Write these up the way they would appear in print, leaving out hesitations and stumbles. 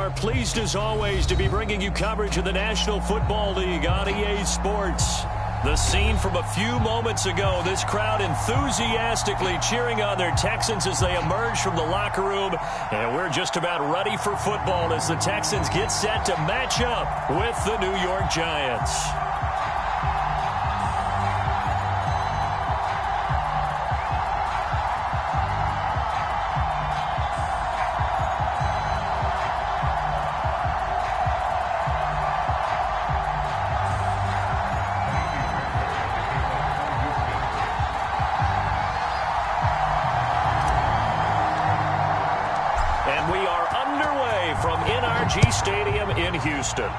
are pleased as always to be bringing you coverage of the National Football League on EA Sports. The scene from a few moments ago, this crowd enthusiastically cheering on their Texans as they emerge from the locker room. And we're just about ready for football as the Texans get set to match up with the New York Giants. Stadium in Houston.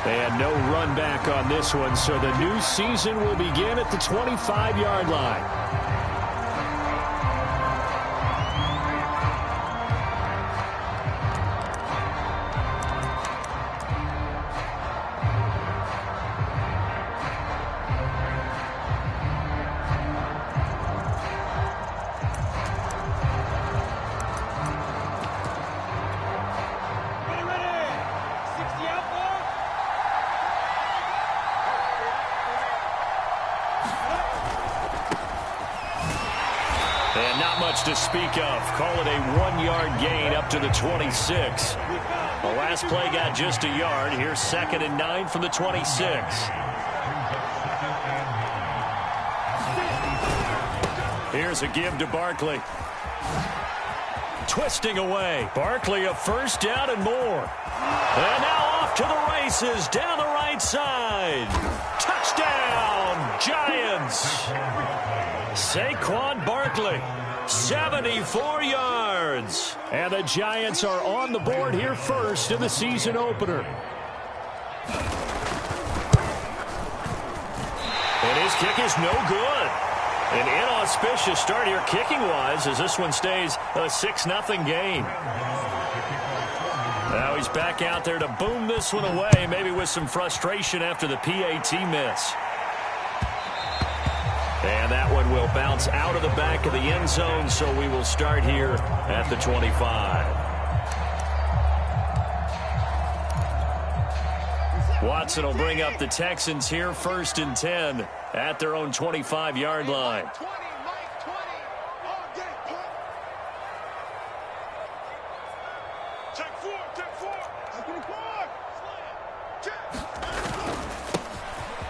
And no run back on this one, so the new season will begin at the 25-yard line. And not much to speak of. Call it a 1-yard gain up to the 26. The last play got just a yard. Here's 2nd and 9 from the 26. Here's a give to Barkley. Twisting away. Barkley a first down and more. And now off to the races down the right side. Touchdown, Giants. Saquon Barkley, 74 yards. And the Giants are on the board here first in the season opener. And his kick is no good. An inauspicious start here kicking-wise as this one stays a 6-0 game. Now he's back out there to boom this one away, maybe with some frustration after the PAT miss. And that one will bounce out of the back of the end zone, so we will start here at the 25. Watson will bring up the Texans here 1st and 10 at their own 25-yard line.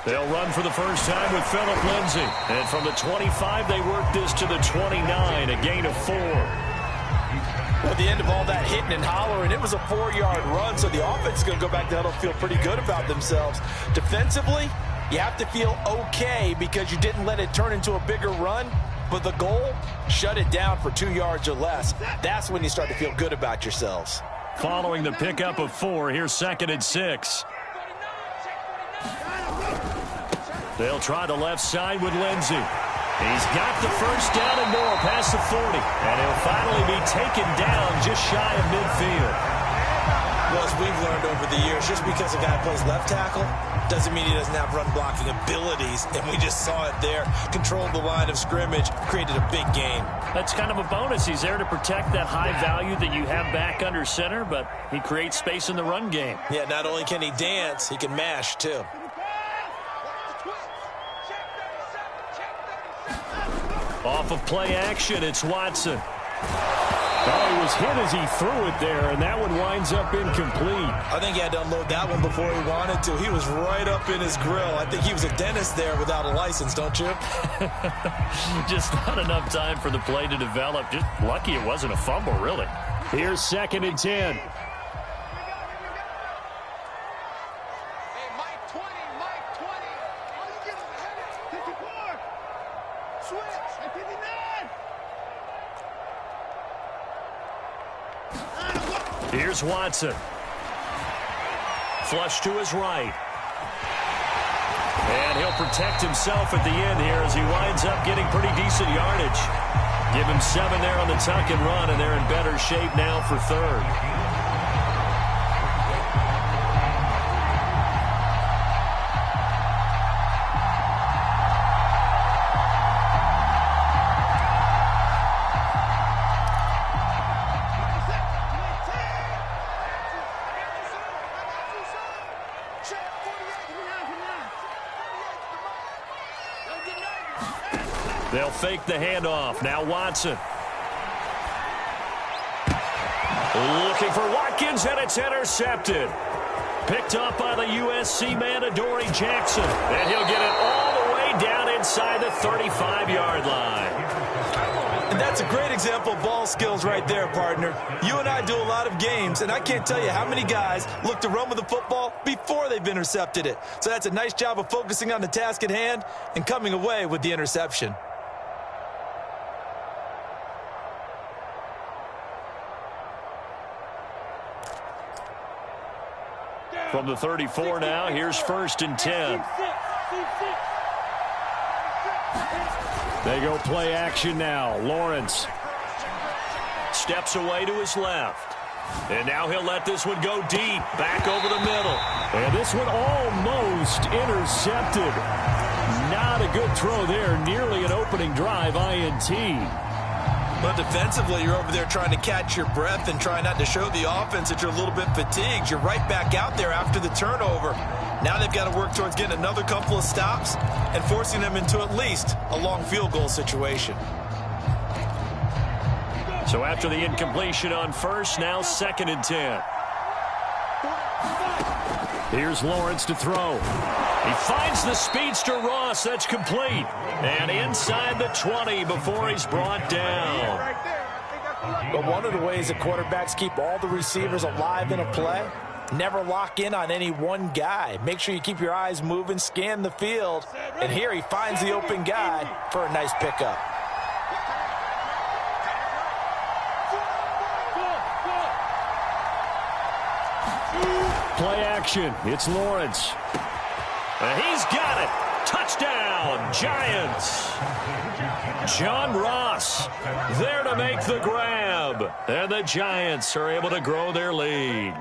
They'll run for the first time with Phillip Lindsay. And from the 25, they work this to the 29, a gain of 4. Well, at the end of all that hitting and hollering, it was a 4-yard run, so the offense is going to go back to huddle, feel pretty good about themselves. Defensively, you have to feel okay because you didn't let it turn into a bigger run, but the goal, shut it down for 2 yards or less. That's when you start to feel good about yourselves. Following the pickup of 4, here's 2nd and 6. They'll try the left side with Lindsay. He's got the first down and more past the 40. And he'll finally be taken down just shy of midfield. Well, as we've learned over the years, just because a guy plays left tackle doesn't mean he doesn't have run blocking abilities. And we just saw it there. Controlled the line of scrimmage, created a big gain. That's kind of a bonus. He's there to protect that high value that you have back under center, but he creates space in the run game. Yeah, not only can he dance, he can mash too. Off of play action, it's Watson. Oh, he was hit as he threw it there, and that one winds up incomplete. I think he had to unload that one before he wanted to. He was right up in his grill. I think he was a dentist there without a license, don't you? Just not enough time for the play to develop. Just lucky it wasn't a fumble, really. Here's 2nd and 10. Here's Watson. Flush to his right. And he'll protect himself at the end here as he winds up getting pretty decent yardage. Give him 7 there on the tuck and run, and they're in better shape now for 3rd. They'll fake the handoff. Now Watson. Looking for Watkins, and it's intercepted. Picked up by the USC man, Adoree Jackson. And he'll get it all the way down inside the 35-yard line. And that's a great example of ball skills right there, partner. You and I do a lot of games, and I can't tell you how many guys look to run with the football before they've intercepted it. So that's a nice job of focusing on the task at hand and coming away with the interception. From the 34 now, here's 1st and 10. They go play action now. Lawrence steps away to his left. And now he'll let this one go deep, back over the middle. And this one almost intercepted. Not a good throw there, nearly an opening drive INT. But defensively, you're over there trying to catch your breath and try not to show the offense that you're a little bit fatigued. You're right back out there after the turnover. Now they've got to work towards getting another couple of stops and forcing them into at least a long field goal situation. So after the incompletion on 1st, now 2nd and 10. Here's Lawrence to throw. He finds the speedster Ross. That's complete. And inside the 20 before he's brought down. But one of the ways that quarterbacks keep all the receivers alive in a play, never lock in on any one guy. Make sure you keep your eyes moving, scan the field. And here he finds the open guy for a nice pickup. Play action. It's Lawrence. And he's got it. Touchdown, Giants. John Ross there to make the grab. And the Giants are able to grow their lead.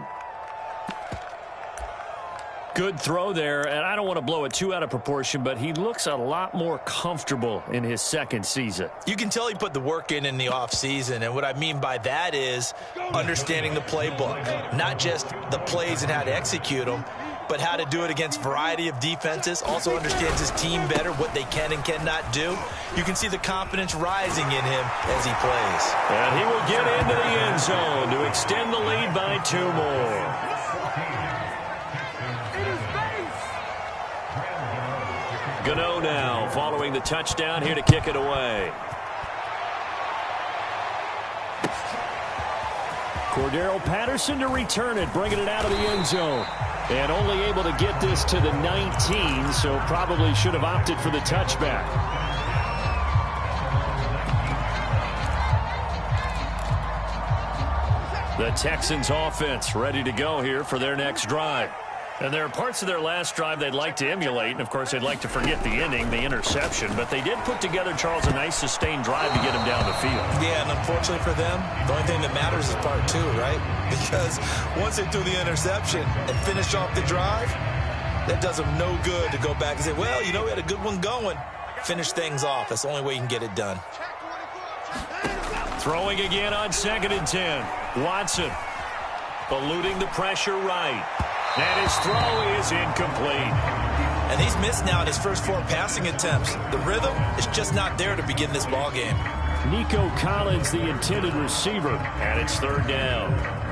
Good throw there, and I don't want to blow it too out of proportion, but he looks a lot more comfortable in his 2nd season. You can tell he put the work in the offseason, and what I mean by that is understanding the playbook. Not just the plays and how to execute them, but how to do it against a variety of defenses. Also understands his team better, what they can and cannot do. You can see the confidence rising in him as he plays. And he will get into the end zone to extend the lead by 2 more. Gano now following the touchdown here to kick it away. Cordero Patterson to return it, bringing it out of the end zone. And only able to get this to the 19, so probably should have opted for the touchback. The Texans offense ready to go here for their next drive. And there are parts of their last drive they'd like to emulate, and of course they'd like to forget the ending, the interception, but they did put together, Charles, a nice sustained drive to get him down the field. Yeah, and unfortunately for them, the only thing that matters is part 2, right? Because once they threw the interception and finished off the drive, that does them no good to go back and say, well, you know, we had a good one going. Finish things off. That's the only way you can get it done. Throwing again on 2nd and 10. Watson eluding the pressure right. And his throw is incomplete. And he's missed now in his first 4 passing attempts. The rhythm is just not there to begin this ball game. Nico Collins, the intended receiver, and it's 3rd down.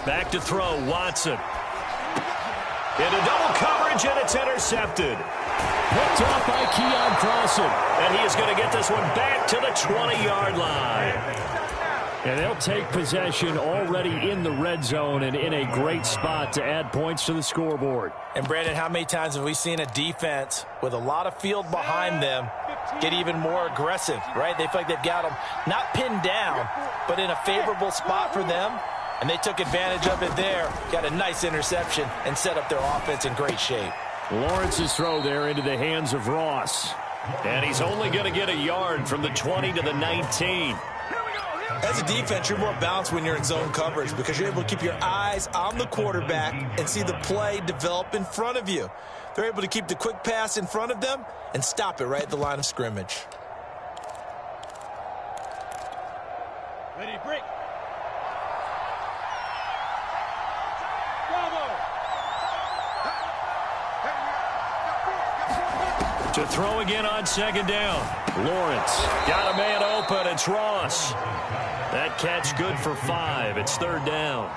Back to throw, Watson. Into double coverage, and it's intercepted. Picked off by Keon Crossan. And he is going to get this one back to the 20-yard line. And they'll take possession already in the red zone and in a great spot to add points to the scoreboard. And, Brandon, how many times have we seen a defense with a lot of field behind them get even more aggressive, right? They feel like they've got them not pinned down, but in a favorable spot for them. And they took advantage of it there, got a nice interception, and set up their offense in great shape. Lawrence's throw there into the hands of Ross. And he's only going to get a yard from the 20 to the 19. As a defense, you're more balanced when you're in zone coverage because you're able to keep your eyes on the quarterback and see the play develop in front of you. They're able to keep the quick pass in front of them and stop it right at the line of scrimmage. Ready, break. To throw again on second down. Lawrence got a man open. It's Ross. That catch good for 5. It's third down.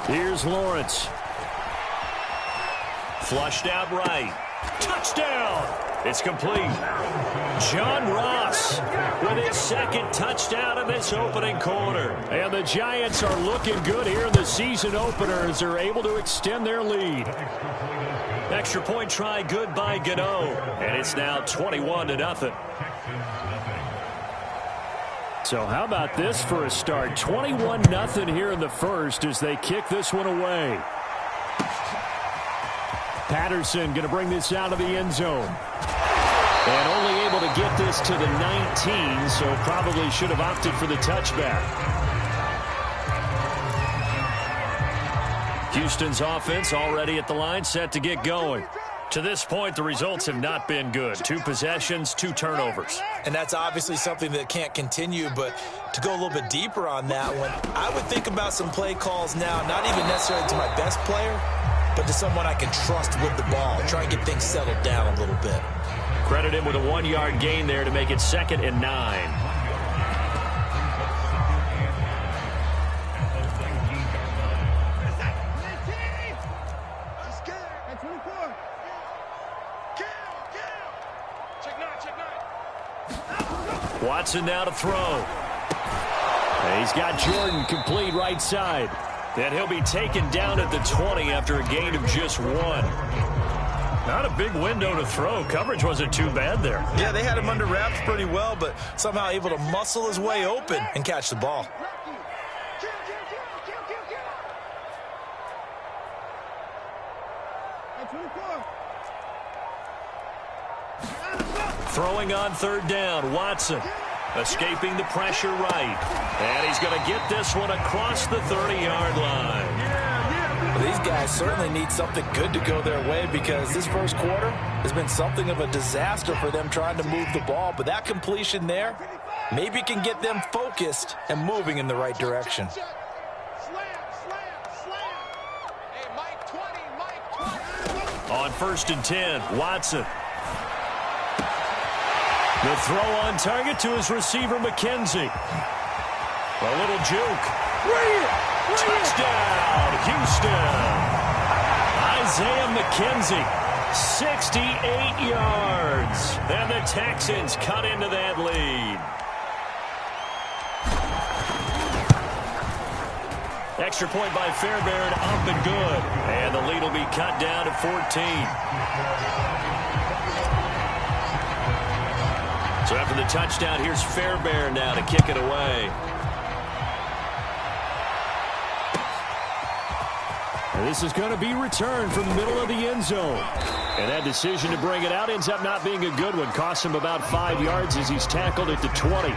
Here's Lawrence. Flushed out right. Touchdown! It's complete. John Ross with his second touchdown in this opening quarter. And the Giants are looking good here in the season opener as they're able to extend their lead. Extra point try good by Gano. And it's now 21-0. So how about this for a start? 21-0 here in the first as they kick this one away. Patterson going to bring this out of the end zone. And only able to get this to the 19, so probably should have opted for the touchback. Houston's offense already at the line, set to get going. To this point, the results have not been good. 2 possessions, 2 turnovers. And that's obviously something that can't continue, but to go a little bit deeper on that one, I would think about some play calls now, not even necessarily to my best player, but to someone I can trust with the ball. Try and get things settled down a little bit. Credit him with a 1-yard gain there to make it 2nd and 9. Watson now to throw. And he's got Jordan complete right side. Then he'll be taken down at the 20 after a gain of just 1. Not a big window to throw. Coverage wasn't too bad there. Yeah, they had him under wraps pretty well, but somehow able to muscle his way open and catch the ball. Throwing on third down, Watson. Escaping the pressure right. And he's going to get this one across the 30-yard line. Well, these guys certainly need something good to go their way because this first quarter has been something of a disaster for them trying to move the ball. But that completion there maybe can get them focused and moving in the right direction. On 1st and 10, Watson. The throw on target to his receiver, McKenzie. A little juke. Touchdown, Houston. Isaiah McKenzie, 68 yards. And the Texans cut into that lead. Extra point by Fairbairn, up and good. And the lead will be cut down to 14. So after the touchdown, here's Fairbairn now to kick it away. And this is going to be returned from the middle of the end zone. And that decision to bring it out ends up not being a good one. Costs him about 5 yards as he's tackled at the 20.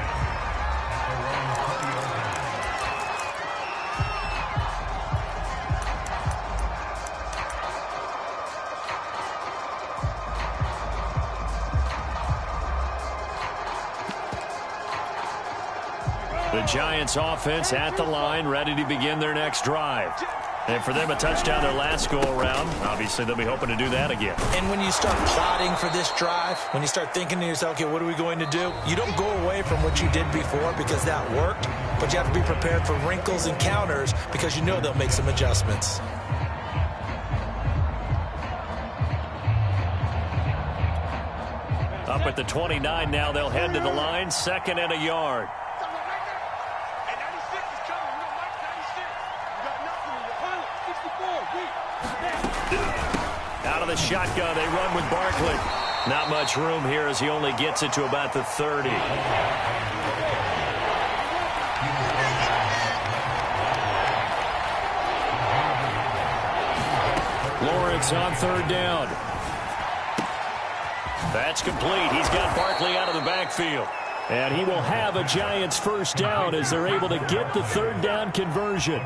The Giants offense at the line, ready to begin their next drive. And for them, a touchdown their last go-around. Obviously, they'll be hoping to do that again. And when you start plotting for this drive, when you start thinking to yourself, okay, what are we going to do? You don't go away from what you did before because that worked, but you have to be prepared for wrinkles and counters because you know they'll make some adjustments. Up at the 29 now, they'll head to the line, 2nd and a yard. Out of the shotgun, they run with Barkley. Not much room here as he only gets it to about the 30. Lawrence on 3rd down. That's complete. He's got Barkley out of the backfield. And he will have a Giants 1st down as they're able to get the 3rd down conversion.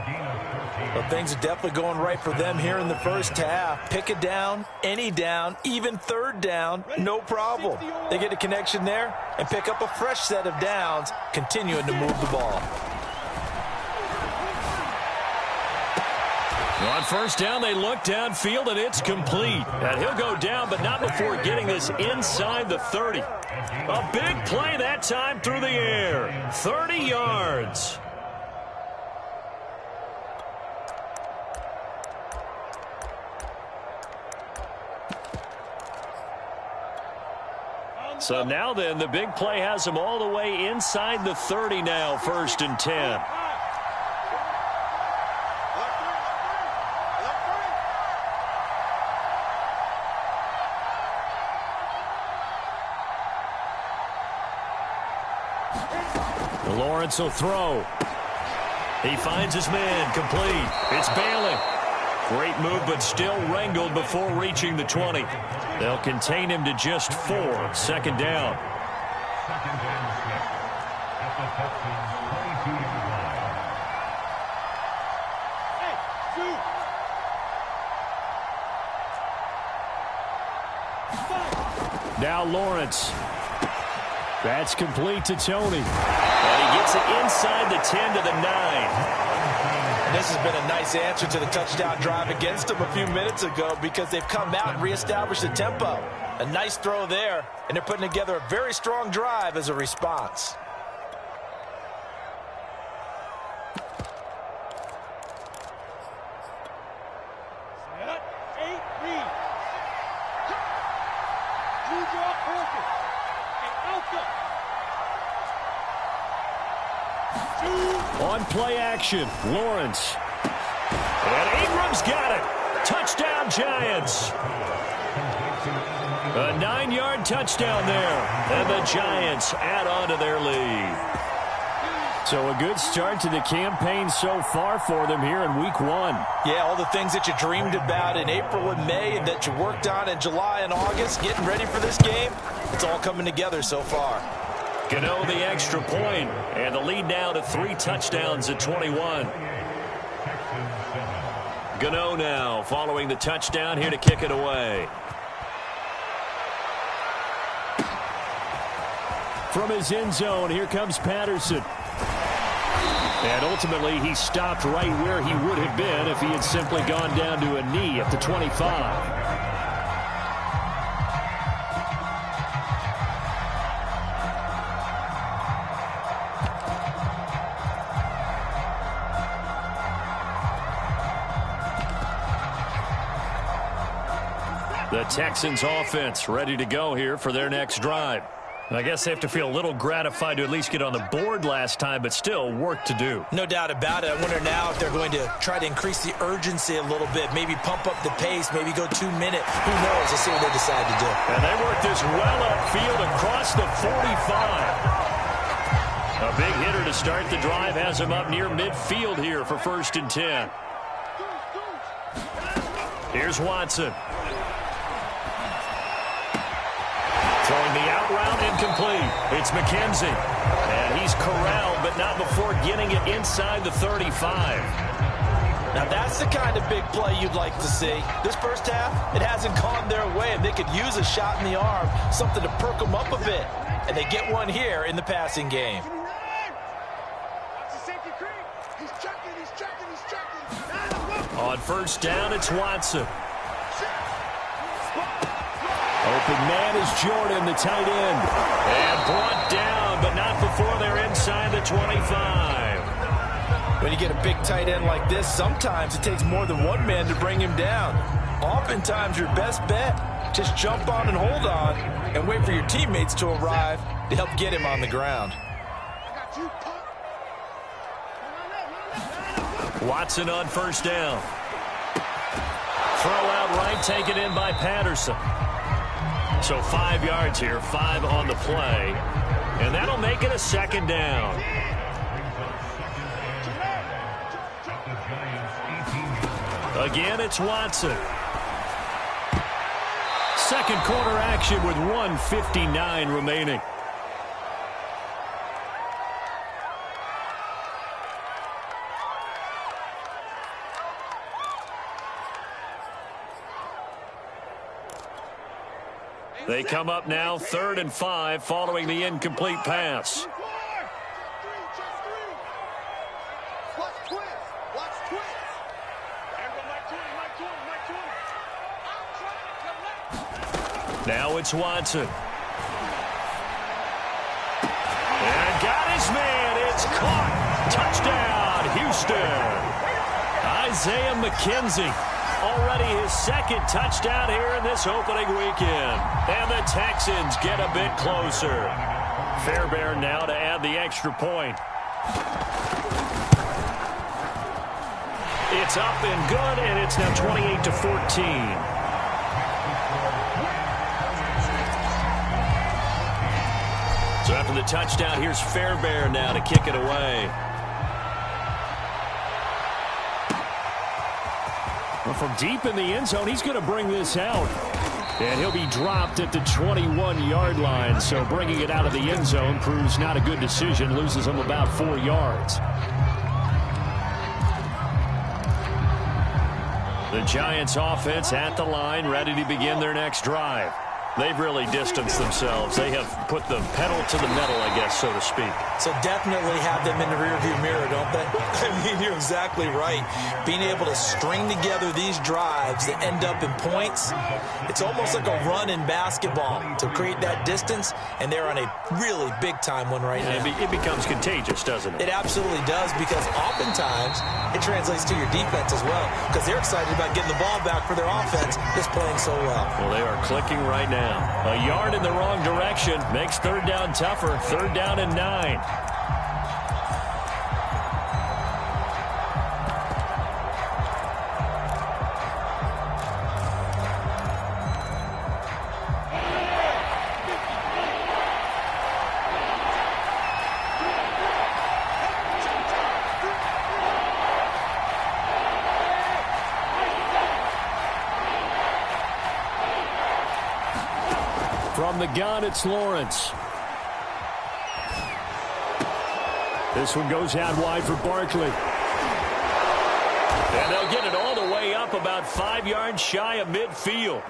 Well, things are definitely going right for them here in the first half. Pick a down, any down, even 3rd down, no problem. They get a connection there and pick up a fresh set of downs, continuing to move the ball. On 1st down, they look downfield, and it's complete. And he'll go down, but not before getting this inside the 30. A big play that time through the air. 30 yards. So now then, the big play has him all the way inside the 30 now, 1st and 10. Lawrence will throw. He finds his man, complete. It's Bailey. Great move, but still wrangled before reaching the 20. They'll contain him to just 4. 2nd down. Now Lawrence. That's complete to Tony. And he gets it inside the 10 to the 9. This has been a nice answer to the touchdown drive against them a few minutes ago because they've come out and reestablished the tempo. A nice throw there, and they're putting together a very strong drive as a response. On play action, Lawrence. And Ingram's got it. Touchdown, Giants. A 9-yard touchdown there. And the Giants add on to their lead. So a good start to the campaign so far for them here in week 1. Yeah, all the things that you dreamed about in April and May and that you worked on in July and August, getting ready for this game, it's all coming together so far. Gano the extra point, and the lead now to 3 touchdowns at 21. Gano now following the touchdown here to kick it away. From his end zone, here comes Patterson. And ultimately, he stopped right where he would have been if he had simply gone down to a knee at the 25. The Texans offense ready to go here for their next drive. I guess they have to feel a little gratified to at least get on the board last time, but still work to do. No doubt about it. I wonder now if they're going to try to increase the urgency a little bit, maybe pump up the pace, maybe go 2 minute. Who knows? Let's see what they decide to do. And they work this well upfield across the 45. A big hitter to start the drive has him up near midfield here for 1st and 10. Here's Watson. Throwing the out route incomplete. It's McKenzie. And he's corralled, but not before getting it inside the 35. Now that's the kind of big play you'd like to see. This first half, it hasn't gone their way, and they could use a shot in the arm, something to perk them up a bit. And they get one here in the passing game. On first down, it's Watson. Open man is Jordan, the tight end. And brought down, but not before they're inside the 25. When you get a big tight end like this, sometimes it takes more than one man to bring him down. Oftentimes, your best bet, just jump on and hold on and wait for your teammates to arrive to help get him on the ground. Watson on first down. Throw out right, taken in by Patterson. So 5 yards here, 5 on the play. And that'll make it a second down. Again, it's Watson. Second quarter action with 1:59 remaining. They come up now 3rd and 5 following the incomplete pass. Now it's Watson. And got his man. It's caught. Touchdown, Houston. Isaiah McKenzie. Already his second touchdown here in this opening weekend. And the Texans get a bit closer. Fairbairn now to add the extra point. It's up and good, and it's now 28-14. So after the touchdown, here's Fairbairn now to kick it away. Well, from deep in the end zone, he's going to bring this out. And he'll be dropped at the 21-yard line. So bringing it out of the end zone proves not a good decision. Loses him about 4 yards. The Giants offense at the line, ready to begin their next drive. They've really distanced themselves. They have put the pedal to the metal, I guess, so to speak. So definitely have them in the rearview mirror, don't they? I mean, you're exactly right. Being able to string together these drives that end up in points, it's almost like a run in basketball to create that distance, and they're on a really big-time one right now. It becomes contagious, doesn't it? It absolutely does, because oftentimes it translates to your defense as well, because they're excited about getting the ball back for their offense that's playing so well. Well, they are clicking right now. A yard in the wrong direction makes third down tougher. 3rd down and 9. From the gun, it's Lawrence. This one goes out wide for Barkley. And they'll get it all the way up about 5 yards shy of midfield.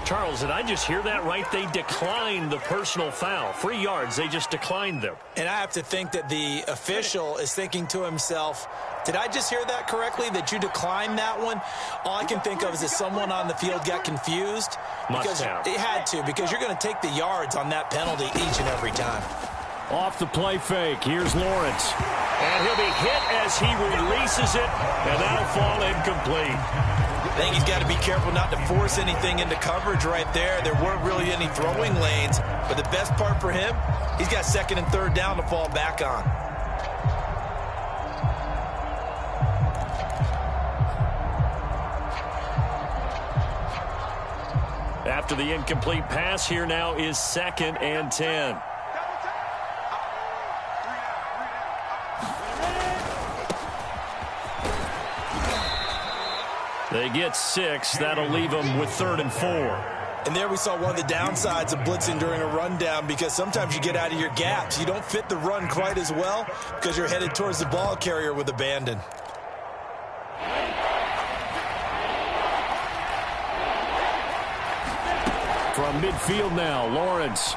Charles, did I just hear that right? They declined the personal foul. 3 yards, they just declined them. And I have to think that the official is thinking to himself, did I just hear that correctly, that you declined that one? All I can think of is that someone on the field got confused. Must have. It had to, because you're going to take the yards on that penalty each and every time. Off the play fake, here's Lawrence. And he'll be hit as he releases it, and that'll fall incomplete. I think he's got to be careful not to force anything into coverage right there. There weren't really any throwing lanes, but the best part for him, he's got 2nd and 3rd down to fall back on. After the incomplete pass, here now is 2nd and 10. They get 6. That'll leave them with 3rd and 4. And there we saw one of the downsides of blitzing during a rundown, because sometimes you get out of your gaps. You don't fit the run quite as well because you're headed towards the ball carrier with abandon. From midfield now, Lawrence.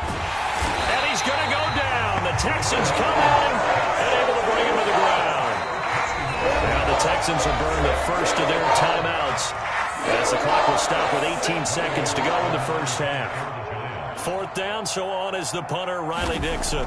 And he's going to go down. The Texans come in and able to bring him to the ground. Texans will burn the first of their timeouts as the clock will stop with 18 seconds to go in the first half. 4th down, so on is the punter, Riley Dixon.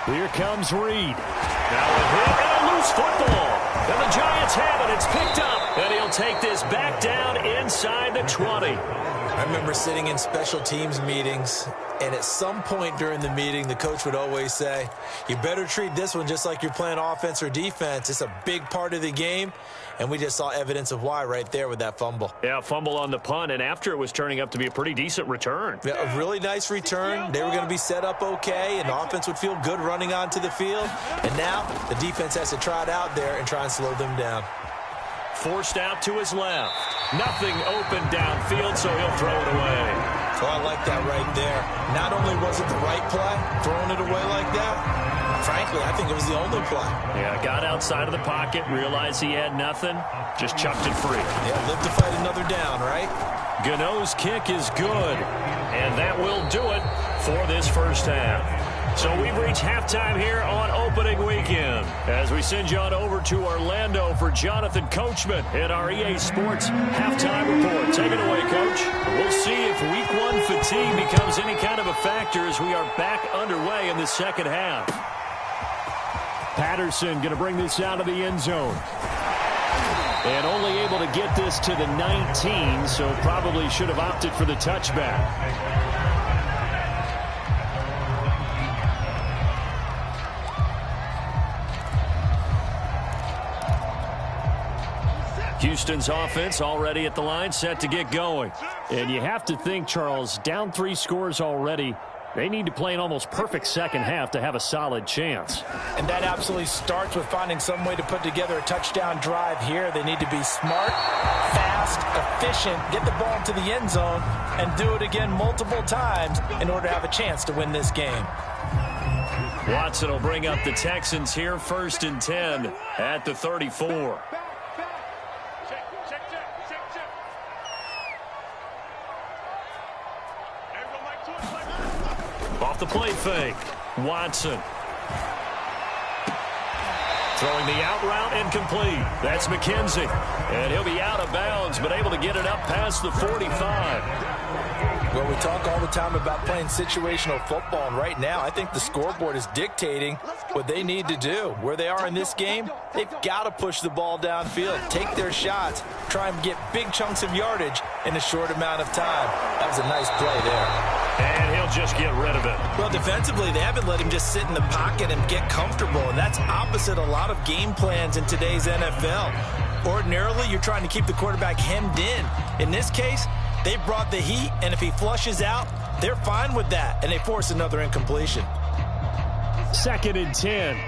Here comes Reed. Now a hit and a loose football. And the Giants have it. It's picked up. And he'll take this back down inside the 20. I remember sitting in special teams meetings, and at some point during the meeting, the coach would always say, you better treat this one just like you're playing offense or defense. It's a big part of the game, and we just saw evidence of why right there with that fumble. Yeah, fumble on the punt, and after it was turning up to be a pretty decent return. Yeah, a really nice return. They were going to be set up okay, and the offense would feel good running onto the field. And now the defense has to try it out there and try and slow them down. Forced out to his left. Nothing open downfield, so he'll throw it away. So I like that right there. Not only was it the right play, throwing it away like that, frankly, I think it was the only play. Yeah, got outside of the pocket, realized he had nothing, just chucked it free. Yeah, live to fight another down, right? Gano's kick is good, and that will do it for this first half. So we've reached halftime here on opening weekend as we send you on over to Orlando for Jonathan Coachman in our EA Sports halftime report. Take it away, Coach. We'll see if Week 1 fatigue becomes any kind of a factor as we are back underway in the second half. Patterson going to bring this out of the end zone. And only able to get this to the 19, so probably should have opted for the touchback. Houston's offense already at the line, set to get going. And you have to think, Charles, down 3 scores already. They need to play an almost perfect second half to have a solid chance. And that absolutely starts with finding some way to put together a touchdown drive here. They need to be smart, fast, efficient, get the ball into the end zone, and do it again multiple times in order to have a chance to win this game. Watson will bring up the Texans here, 1st and 10 at the 34. Off the play fake, Watson. Throwing the out route incomplete. That's McKenzie. And he'll be out of bounds, but able to get it up past the 45. Well, we talk all the time about playing situational football, and right now I think the scoreboard is dictating what they need to do. Where they are in this game, they've got to push the ball downfield, take their shots, try and get big chunks of yardage in a short amount of time. That was a nice play there. And he'll just get rid of it. Well, defensively, they haven't let him just sit in the pocket and get comfortable, and that's opposite a lot of game plans in today's NFL. Ordinarily, you're trying to keep the quarterback hemmed in. In this case, they brought the heat, and if he flushes out, they're fine with that, and they force another incompletion. 2nd and 10.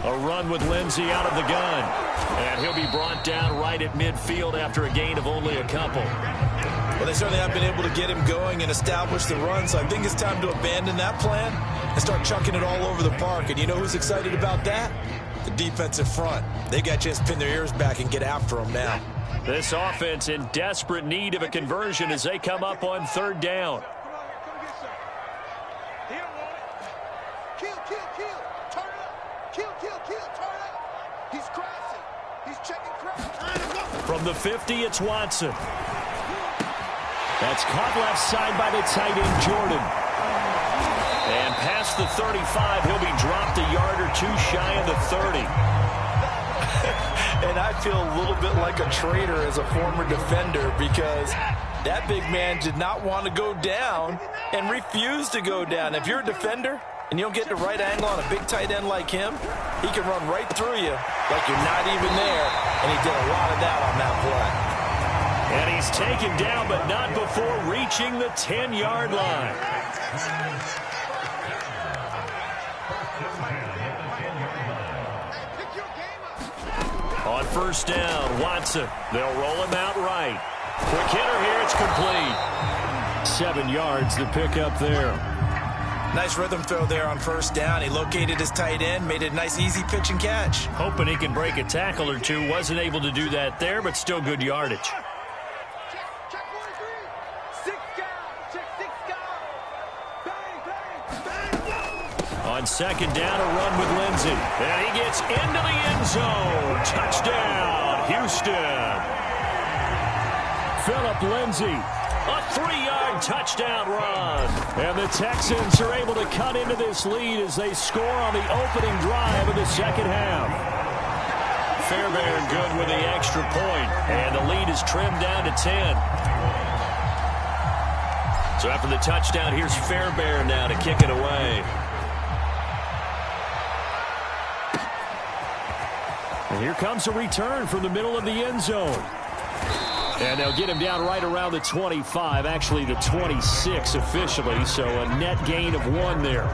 A run with Lindsey out of the gun. And he'll be brought down right at midfield after a gain of only a couple. Well, they certainly haven't been able to get him going and establish the run, so I think it's time to abandon that plan and start chucking it all over the park. And you know who's excited about that? The defensive front. They got a chance to pin their ears back and get after him now. This offense in desperate need of a conversion as they come up on 3rd down. From the 50, it's Watson. That's caught left side by the tight end, Jordan. And past the 35, he'll be dropped a yard or 2 shy of the 30. And I feel a little bit like a traitor as a former defender because that big man did not want to go down and refused to go down. If you're a defender and you don't get the right angle on a big tight end like him, he can run right through you like you're not even there, and he did a lot of that on that play. And he's taken down, but not before reaching the 10-yard line. On 1st down, Watson. They'll roll him out right. Quick hitter here, it's complete. 7 yards to pick up there. Nice rhythm throw there on first down. He located his tight end, made it a nice easy pitch and catch. Hoping he can break a tackle or two. Wasn't able to do that there, but still good yardage. On second down, a run with Lindsey. And he gets into the end zone. Touchdown, Houston. Phillip Lindsey, a 3-yard touchdown run. And the Texans are able to cut into this lead as they score on the opening drive of the second half. Fairbairn good with the extra point, and the lead is trimmed down to 10. So after the touchdown, here's Fairbairn now to kick it away. And here comes a return from the middle of the end zone. And they'll get him down right around the 25, actually the 26 officially, so a net gain of 1 there.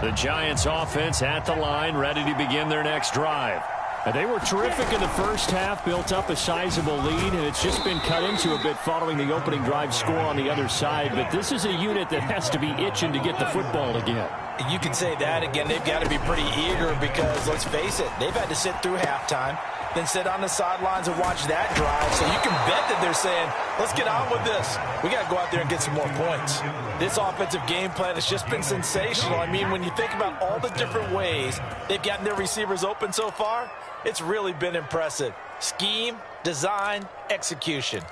The Giants offense at the line, ready to begin their next drive. And they were terrific in the first half, built up a sizable lead, and it's just been cut into a bit following the opening drive score on the other side. But this is a unit that has to be itching to get the football again. You can say that again. They've got to be pretty eager because, let's face it, they've had to sit through halftime, then sit on the sidelines and watch that drive. So you can bet that they're saying, let's get on with this. We got to go out there and get some more points. This offensive game plan has just been sensational. I mean, when you think about all the different ways they've gotten their receivers open so far, it's really been impressive. Scheme, design, execution.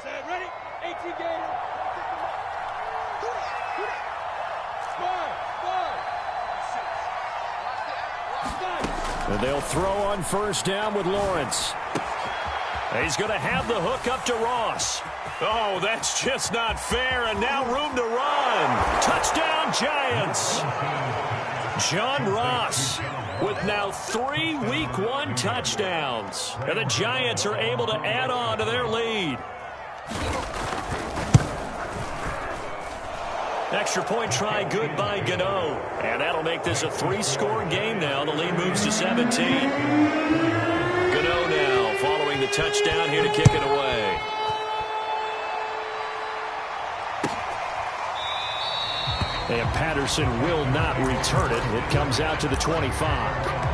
Set, ready? 18 gator. And they'll throw on first down with Lawrence. He's going to have the hook up to Ross. Oh, that's just not fair, and now room to run. Touchdown, Giants. John Ross with now 3 Week 1 touchdowns. And the Giants are able to add on to their lead. Extra point try good by Gano. And that'll make this a 3-score game now. The lead moves to 17. Gano now following the touchdown here to kick it away. And Patterson will not return it. It comes out to the 25.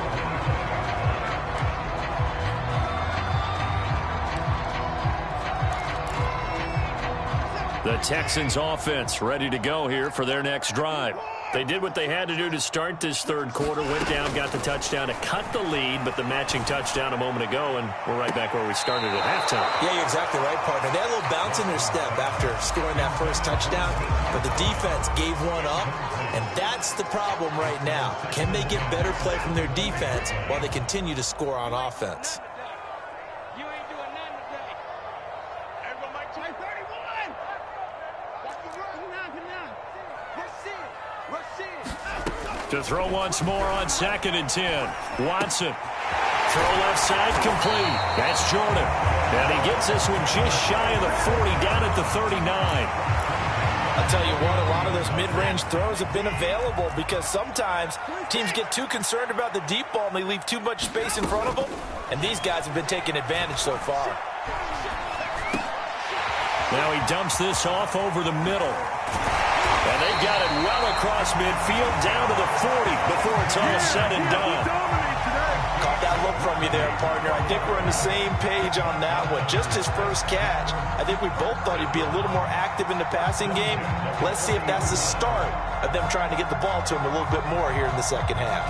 The Texans offense ready to go here for their next drive. They did what they had to do to start this third quarter, went down, got the touchdown to cut the lead, but the matching touchdown a moment ago, and we're right back where we started at halftime. Yeah, you're exactly right, partner. They had a little bounce in their step after scoring that first touchdown, but the defense gave one up, and that's the problem right now. Can they get better play from their defense while they continue to score on offense? To throw once more on 2nd and 10. Watson. Throw left side complete. That's Jordan. And he gets this one just shy of the 40, down at the 39. I'll tell you what, a lot of those mid-range throws have been available because sometimes teams get too concerned about the deep ball and they leave too much space in front of them. And these guys have been taking advantage so far. Now he dumps this off over the middle. And they've got it well across midfield, down to the 40 before it's all said and done. Caught that look from you there, partner. I think we're on the same page on that one. Just his first catch. I think we both thought he'd be a little more active in the passing game. Let's see if that's the start of them trying to get the ball to him a little bit more here in the second half.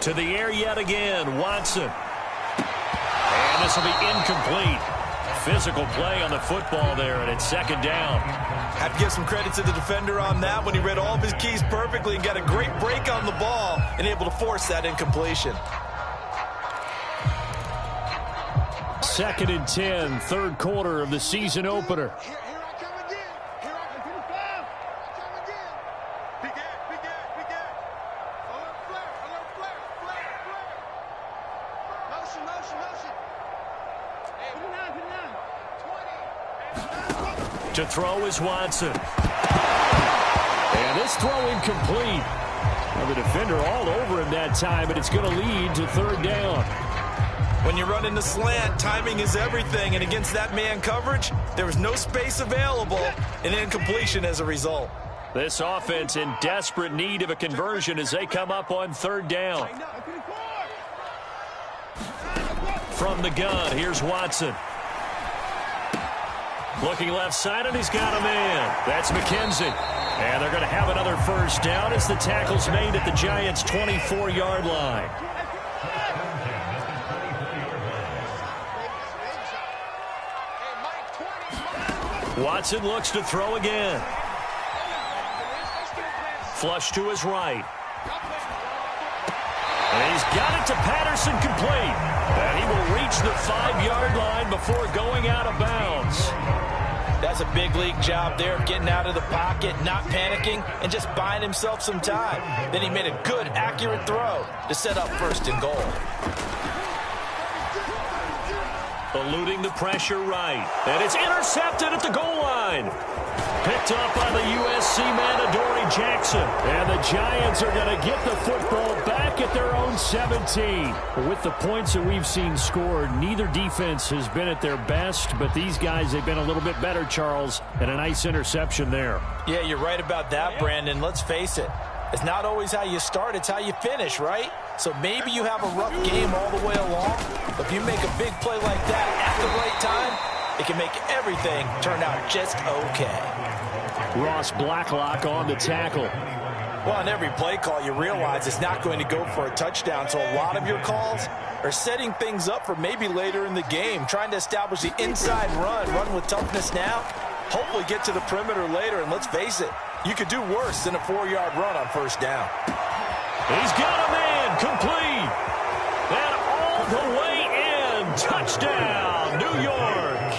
To the air yet again, Watson. And this will be incomplete. Physical play on the football there, and it's 2nd down. Have to give some credit to the defender on that when he read all of his keys perfectly and got a great break on the ball and able to force that incompletion. 2nd and 10, third quarter of the season opener. Here I come again. Here I come again. Big Ed. Alert flare. Motion. Hey, put it down. 20. To throw is Watson. And this throw incomplete. Well, the defender all over him that time, but it's going to lead to third down. When you run in the slant, timing is everything, and against that man coverage, there was no space available, and incompletion as a result. This offense in desperate need of a conversion as they come up on third down. From the gun, here's Watson. Looking left side, and he's got a man. That's McKenzie. And they're going to have another first down as the tackle's made at the Giants' 24-yard line. Watson looks to throw again. Flush to his right. And he's got it to Patterson complete. And he will reach the 5-yard line before going out of bounds. That's a big league job there of getting out of the pocket, not panicking, and just buying himself some time. Then he made a good, accurate throw to set up first and goal. Eluding the pressure right. And it's intercepted at the goal line. Picked up by the USC man, Adoree Jackson. And the Giants are going to get the football back at their own 17. With the points that we've seen scored, neither defense has been at their best, but these guys, they've been a little bit better, Charles, and a nice interception there. Yeah, you're right about that, Brandon. Let's face it. It's not always how you start, it's how you finish, right? So maybe you have a rough game all the way along, but if you make a big play like that at the right time, it can make everything turn out just okay. Ross Blacklock on the tackle. Well, on every play call, you realize it's not going to go for a touchdown, so a lot of your calls are setting things up for maybe later in the game, trying to establish the inside run with toughness now, hopefully get to the perimeter later, and let's face it, you could do worse than a 4-yard run on first down. He's got a man complete. And all the way in. Touchdown, New York.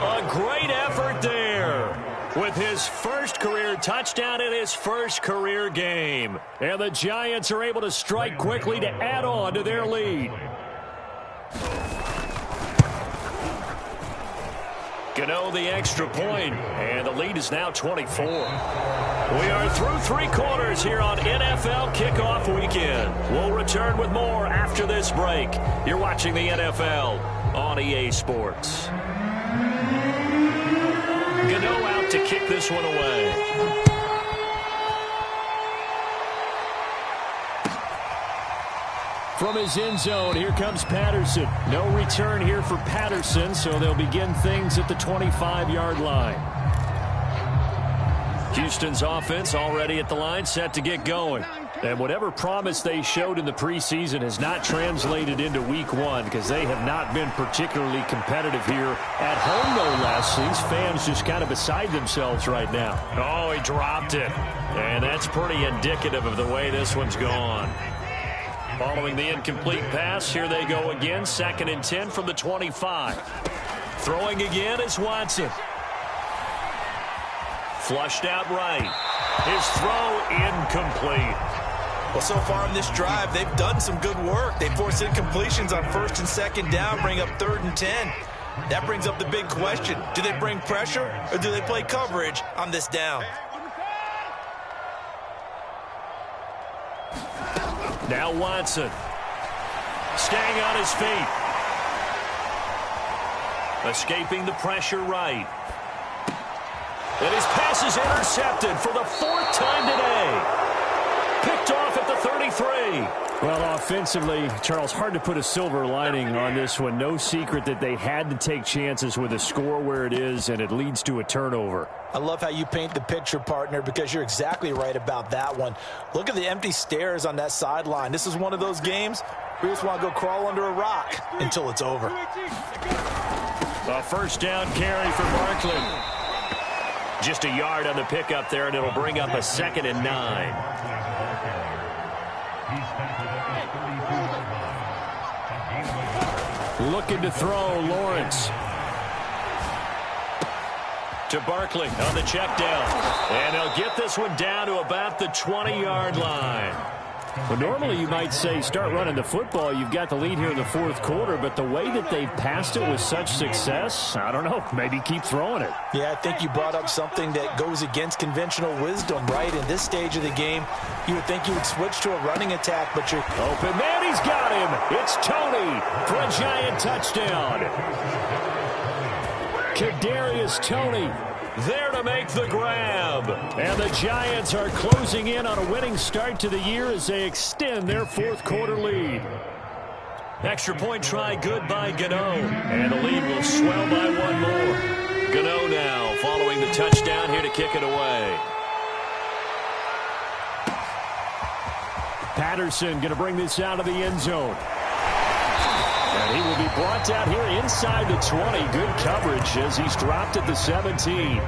A great effort there with his first career touchdown in his first career game. And the Giants are able to strike quickly to add on to their lead. Gano the extra point, and the lead is now 24. We are through 3 quarters here on NFL Kickoff Weekend. We'll return with more after this break. You're watching the NFL on EA Sports. Gano out to kick this one away. From his end zone, here comes Patterson. No return here for Patterson, so they'll begin things at the 25-yard line. Houston's offense already at the line, set to get going. And whatever promise they showed in the preseason has not translated into week 1 because they have not been particularly competitive here at home, no less. These fans just kind of beside themselves right now. Oh, he dropped it. And that's pretty indicative of the way this one's gone. Following the incomplete pass, here they go again. 2nd and 10 from the 25. Throwing again is Watson. Flushed out right. His throw incomplete. Well, so far in this drive, they've done some good work. They force incompletions on 1st and 2nd down, bring up 3rd and 10. That brings up the big question. Do they bring pressure or do they play coverage on this down? Now Watson. Staying on his feet. Escaping the pressure right. And his pass is intercepted for the 4th time today. Picked off at the 33. Well, offensively, Charles, hard to put a silver lining on this one. No secret that they had to take chances with a score where it is, and it leads to a turnover. I love how you paint the picture, partner, because you're exactly right about that one. Look at the empty stares on that sideline. This is one of those games where you just want to go crawl under a rock until it's over. A first down carry for Barkley. Just a yard on the pickup there, and it'll bring up a 2nd and 9. Looking to throw, Lawrence. To Barkley on the check down. And they'll get this one down to about the 20-yard line. Well, normally you might say start running the football. You've got the lead here in the fourth quarter, but the way that they've passed it with such success, I don't know, maybe keep throwing it. Yeah, I think you brought up something that goes against conventional wisdom, right? In this stage of the game, you would think you would switch to a running attack, but you're open man, he's got him. It's Tony for a giant touchdown. Kadarius Toney there to make the grab. And the Giants are closing in on a winning start to the year as they extend their fourth quarter lead. Extra point try good by Gano. And the lead will swell by one more. Gano now following the touchdown here to kick it away. Patterson going to bring this out of the end zone. And he will be brought down here inside the 20. Good coverage as he's dropped at the 17.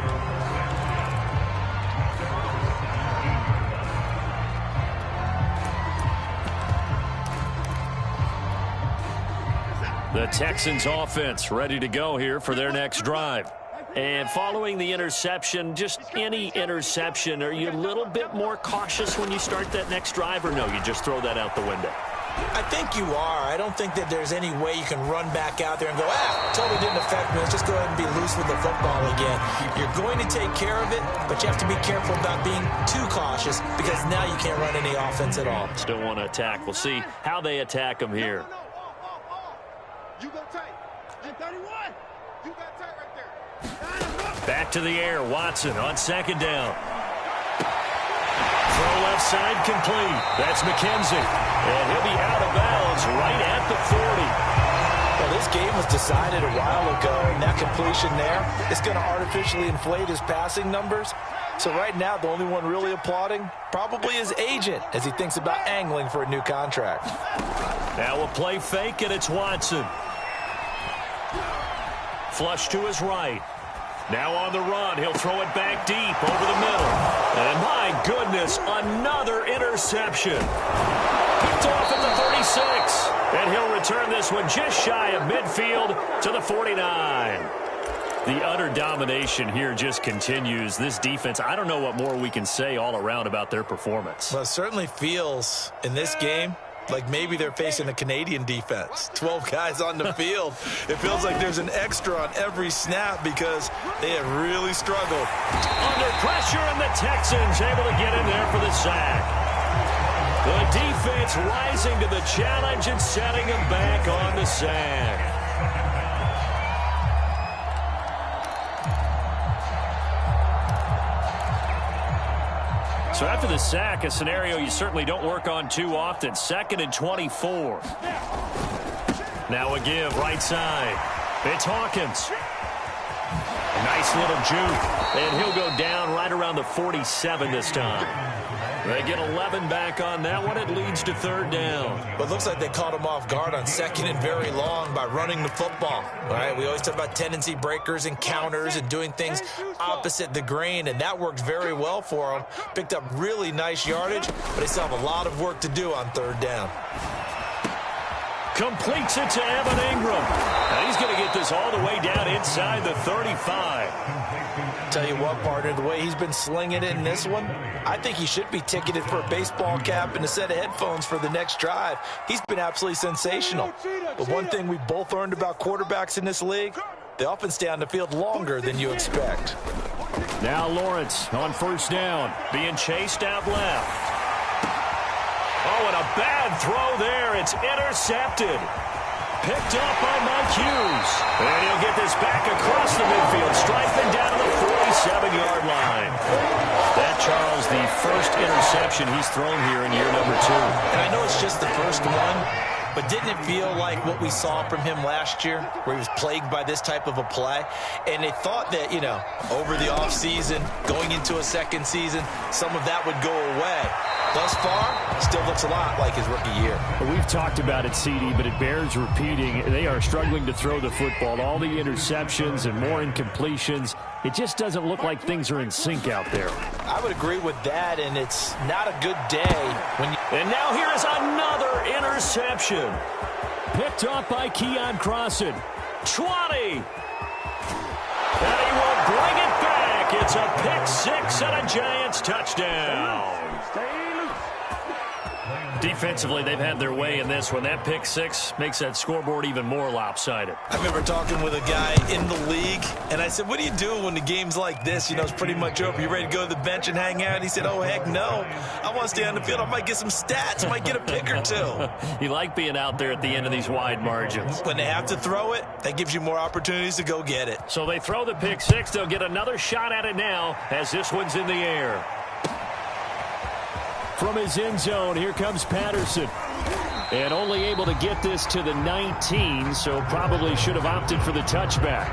The Texans offense ready to go here for their next drive. And following the interception, just any interception, are you a little bit more cautious when you start that next drive, or no, you just throw that out the window? I think you are. I don't think that there's any way you can run back out there and go, totally didn't affect me. Let's just go ahead and be loose with the football again. You're going to take care of it, but you have to be careful about being too cautious because now you can't run any offense at all. Still want to attack. We'll see how they attack them here. You go tight. Hey, 31. You got tight right there. Back to the air. Watson on second down. Throw left side complete. That's McKenzie. And he'll be out of bounds right at the 40. Well, this game was decided a while ago, and that completion there is going to artificially inflate his passing numbers. So right now, the only one really applauding probably his agent as he thinks about angling for a new contract. Now a play fake, and it's Watson. Flush to his right. Now on the run, he'll throw it back deep over the middle. And my goodness, another interception. Picked off at the 36. And he'll return this one just shy of midfield to the 49. The utter domination here just continues. This defense, I don't know what more we can say all around about their performance. Well, it certainly feels in this game like maybe they're facing a Canadian defense. 12 guys on the field. It feels like there's an extra on every snap because they have really struggled. Under pressure, and the Texans able to get in there for the sack. The defense rising to the challenge and setting them back on the sack. So after the sack, a scenario you certainly don't work on too often. 2nd and 24. Now a give, right side. It's Hawkins. A nice little juke. And he'll go down right around the 47 this time. They get 11 back on that one. It leads to 3rd down. But it looks like they caught him off guard on 2nd and very long by running the football. All right, we always talk about tendency breakers and counters and doing things opposite the grain, and that worked very well for them. Picked up really nice yardage, but they still have a lot of work to do on 3rd down. Completes it to Evan Ingram. And he's going to get this all the way down inside the 35. Tell you what, partner, the way he's been slinging it in this one, I think he should be ticketed for a baseball cap and a set of headphones for the next drive. He's been absolutely sensational. But one thing we both learned about quarterbacks in this league, they often stay on the field longer than you expect. Now Lawrence on 1st down, being chased out left. Oh, and a bad throw there. It's intercepted. Picked up by Mike Hughes. And he'll get this back across the midfield, striping down to the 47-yard line. That, Charles, the first interception he's thrown here in year number 2. And I know it's just the first one, but didn't it feel like what we saw from him last year, where he was plagued by this type of a play? And they thought that, you know, over the offseason, going into a second season, some of that would go away. Thus far, still looks a lot like his rookie year. We've talked about it, CD, but it bears repeating. They are struggling to throw the football. All the interceptions and more incompletions. It just doesn't look like things are in sync out there. I would agree with that, and it's not a good day when you... And now here is another interception. Picked off by Keon Crossan. 20. And he will bring it back. It's a pick six and a Giants touchdown. Defensively, they've had their way in this one. That pick six makes that scoreboard even more lopsided. I remember talking with a guy in the league, and I said, what do you do when the game's like this? You know, it's pretty much over. You ready to go to the bench and hang out? He said, oh, heck no. I want to stay on the field. I might get some stats. I might get a pick or two. You like being out there at the end of these wide margins. When they have to throw it, that gives you more opportunities to go get it. So they throw the pick six. They'll get another shot at it now as this one's in the air. From his end zone, here comes Patterson. And only able to get this to the 19, so probably should have opted for the touchback.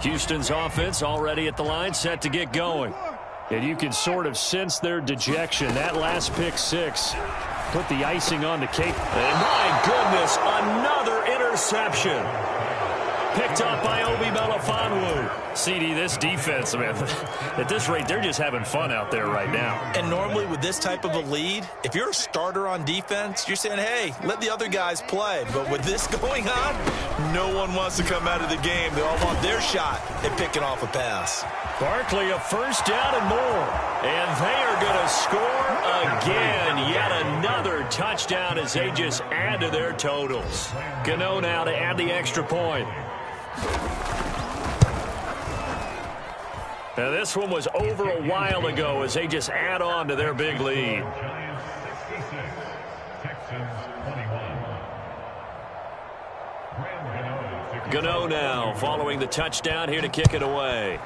Houston's offense already at the line, set to get going. And you can sort of sense their dejection. That last pick six put the icing on the cake. And my goodness, another interception. Picked up by Obi Melifonwu. CD, this defense, man, at this rate, they're just having fun out there right now. And normally with this type of a lead, if you're a starter on defense, you're saying, hey, let the other guys play. But with this going on, no one wants to come out of the game. They all want their shot at picking off a pass. Barkley, a first down and more. And they are going to score again. Yet another touchdown as they just add to their totals. Gano now to add the extra point. Now this one was over a while ago as they just add on to their big lead. Gano now following the touchdown here to kick it away.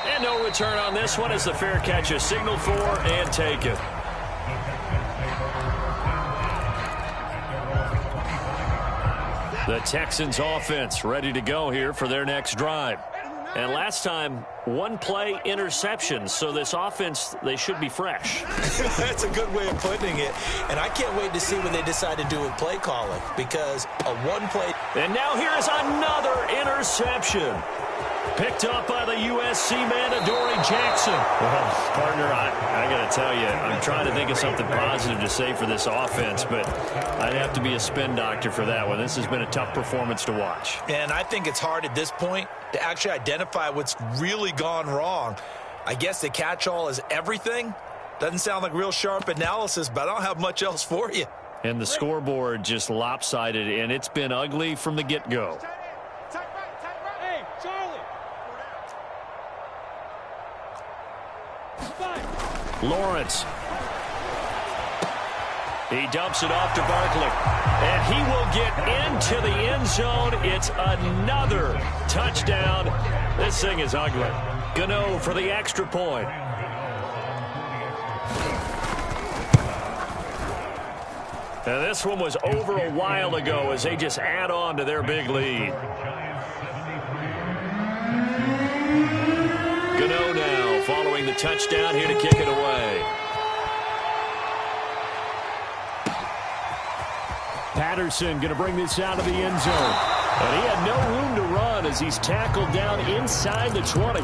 And no return on this one as the fair catch is signaled for and taken. The Texans offense ready to go here for their next drive. And last time, one play interception. So this offense, they should be fresh. That's a good way of putting it. And I can't wait to see when they decide to do with play calling. Because a one play. And now here is another interception. Picked up by the USC man, Adoree Jackson. Well, partner, I got to tell you, I'm trying to think of something positive to say for this offense, but I'd have to be a spin doctor for that one. This has been a tough performance to watch. And I think it's hard at this point to actually identify what's really gone wrong. I guess the catch-all is everything. Doesn't sound like real sharp analysis, but I don't have much else for you. And the scoreboard just lopsided, and it's been ugly from the get-go. Lawrence. He dumps it off to Barkley. And he will get into the end zone. It's another touchdown. This thing is ugly. Gano for the extra point. And this one was over a while ago as they just add on to their big lead. Gano now following the touchdown here to kick it away. Patterson going to bring this out of the end zone. And he had no room to run as he's tackled down inside the 20.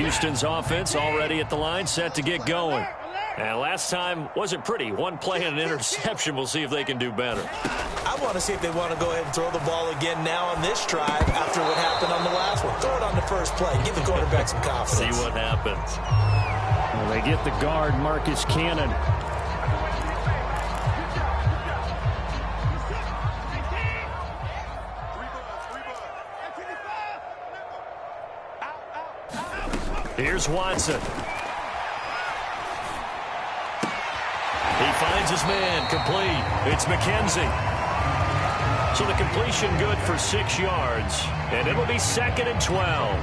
Houston's offense already at the line, set to get going. And last time wasn't pretty. One play and an interception. We'll see if they can do better. I want to see if they want to go ahead and throw the ball again now on this drive after what happened on the last one. Throw it on the first play. Give the quarterback some confidence. See what happens. Well, they get the guard, Marcus Cannon. Here's Watson. He finds his man, complete. It's McKenzie. So the completion good for 6 yards. And it'll be 2nd and 12.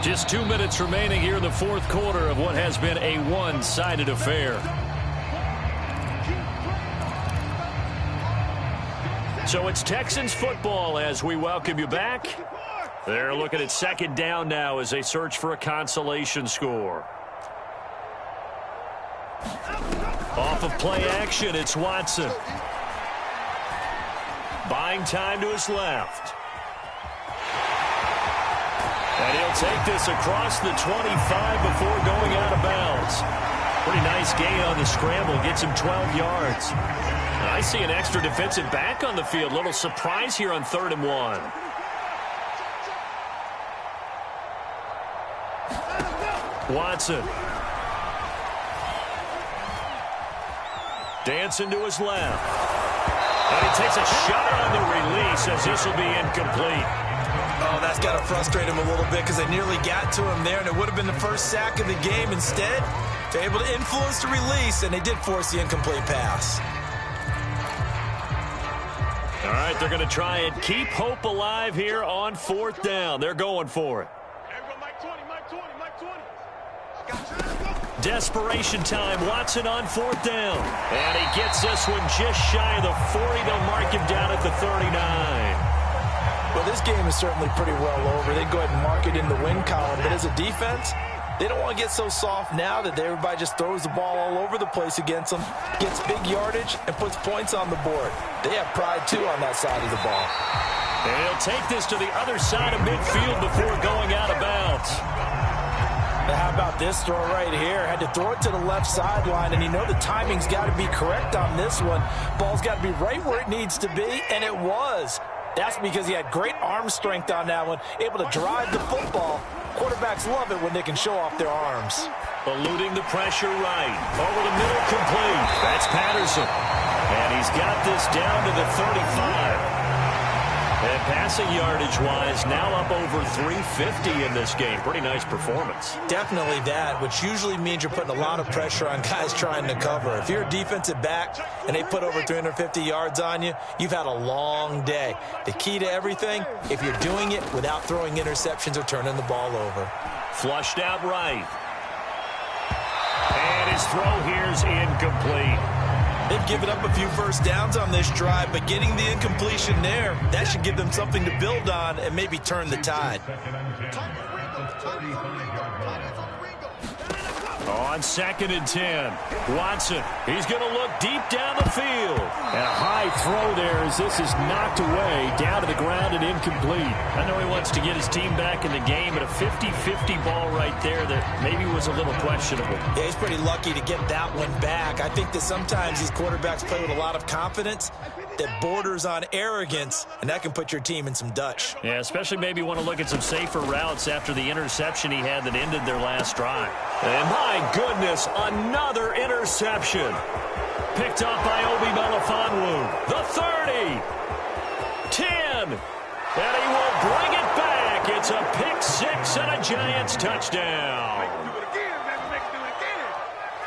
Just 2 minutes remaining here in the fourth quarter of what has been a one-sided affair. So it's Texans football as we welcome you back. They're looking at second down now as they search for a consolation score. Off of play action, it's Watson. Buying time to his left. And he'll take this across the 25 before going out of bounds. Pretty nice gain on the scramble. Gets him 12 yards. And I see an extra defensive back on the field. Little surprise here on 3rd and 1. Watson. Dancing to his left. And he takes a shot on the release as this will be incomplete. Oh, that's got to frustrate him a little bit because they nearly got to him there, and it would have been the first sack of the game. Instead, they're able to influence the release, and they did force the incomplete pass. All right, they're going to try and keep hope alive here on 4th down. They're going for it. Desperation time. Watson on 4th down. And he gets this one just shy of the 40. They'll mark him down at the 39. Well, this game is certainly pretty well over. They'd go ahead and mark it in the win column. But as a defense, they don't want to get so soft now that everybody just throws the ball all over the place against them, gets big yardage, and puts points on the board. They have pride, too, on that side of the ball. And he'll take this to the other side of midfield before going out of bounds. Now, how about this throw right here? Had to throw it to the left sideline, and you know the timing's got to be correct on this one. Ball's got to be right where it needs to be, and it was. That's because he had great arm strength on that one, able to drive the football. Quarterbacks love it when they can show off their arms. Eluding the pressure right. Over the middle, complete. That's Patterson. And he's got this down to the 35. And passing yardage-wise, now up over 350 in this game. Pretty nice performance. Definitely that, which usually means you're putting a lot of pressure on guys trying to cover. If you're a defensive back and they put over 350 yards on you, you've had a long day. The key to everything, if you're doing it without throwing interceptions or turning the ball over. Flushed out right. And his throw here's incomplete. They've given up a few first downs on this drive, but getting the incompletion there, that should give them something to build on and maybe turn the tide. On 2nd and 10, Watson, he's going to look deep down the field. And a high throw there as this is knocked away, down to the ground and incomplete. I know he wants to get his team back in the game, but a 50-50 ball right there that maybe was a little questionable. Yeah, he's pretty lucky to get that one back. I think that sometimes these quarterbacks play with a lot of confidence that borders on arrogance, and that can put your team in some Dutch. Yeah, especially maybe want to look at some safer routes after the interception he had that ended their last drive. And my goodness, another interception. Picked up by Obi Melifonwu. The 30. 10. And he will bring it back. It's a pick six and a Giants touchdown.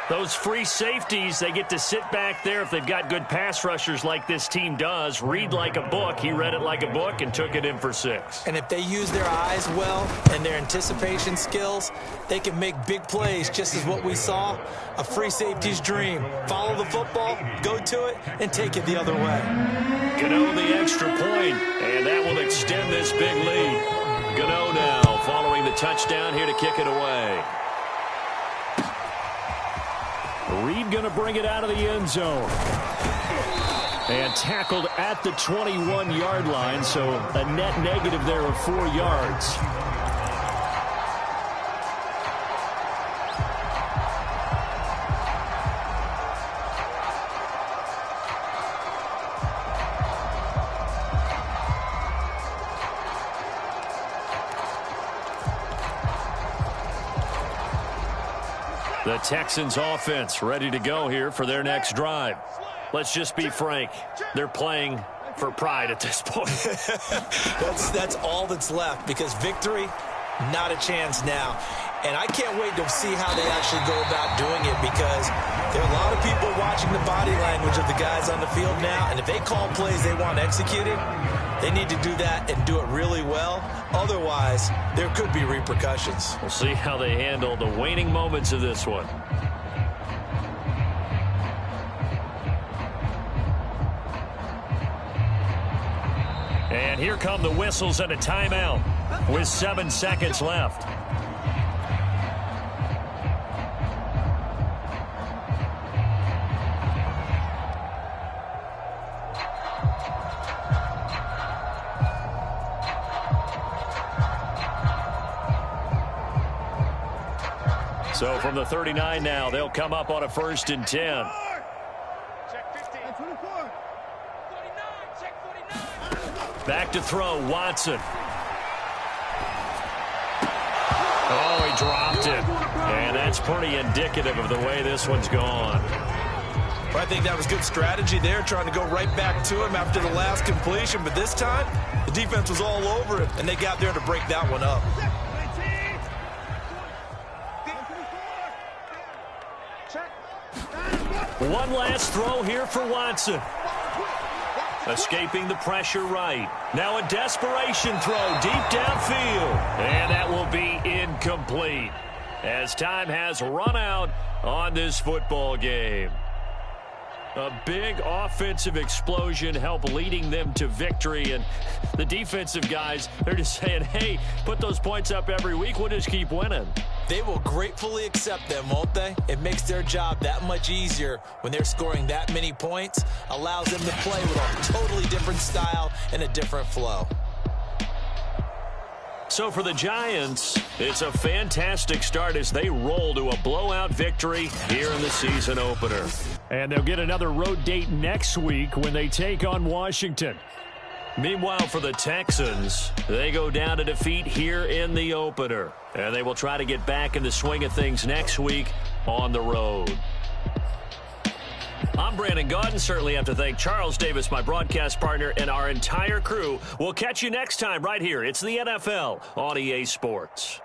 Those free safeties, they get to sit back there if they've got good pass rushers like this team does. Read like a book. He read it like a book and took it in for 6. And if they use their eyes well and their anticipation skills, they can make big plays, just as what we saw. A free safety's dream. Follow the football, go to it, and take it the other way. Gano the extra point, and that will extend this big lead. Gano now following the touchdown here to kick it away. Reed going to bring it out of the end zone. And tackled at the 21-yard line, so a net negative there of 4 yards. The Texans offense ready to go here for their next drive. Let's just be frank. They're playing for pride at this point. That's all that's left, because victory, not a chance now. And I can't wait to see how they actually go about doing it, because there are a lot of people watching the body language of the guys on the field now, and if they call plays they want executed, They need to do that and do it really well. Otherwise, there could be repercussions. We'll see how they handle the waning moments of this one. And here come the whistles and a timeout with 7 seconds left. So from the 39 now, they'll come up on a 1st and 10. Check 15. 24. 49. Check 49. Back to throw, Watson. Oh, he dropped it. And that's pretty indicative of the way this one's gone. Well, I think that was good strategy there, trying to go right back to him after the last completion. But this time, the defense was all over it, and they got there to break that one up. One last throw here for Watson. Escaping the pressure right. Now a desperation throw deep downfield. And that will be incomplete as time has run out on this football game. A big offensive explosion helped leading them to victory. And the defensive guys, they're just saying, hey, put those points up every week. We'll just keep winning. They will gratefully accept them, won't they? It makes their job that much easier when they're scoring that many points. Allows them to play with a totally different style and a different flow. So for the Giants, it's a fantastic start as they roll to a blowout victory here in the season opener. And they'll get another road date next week when they take on Washington. Meanwhile, for the Texans, they go down to defeat here in the opener. And they will try to get back in the swing of things next week on the road. I'm Brandon Gaudin. Certainly have to thank Charles Davis, my broadcast partner, and our entire crew. We'll catch you next time right here. It's the NFL on EA Sports.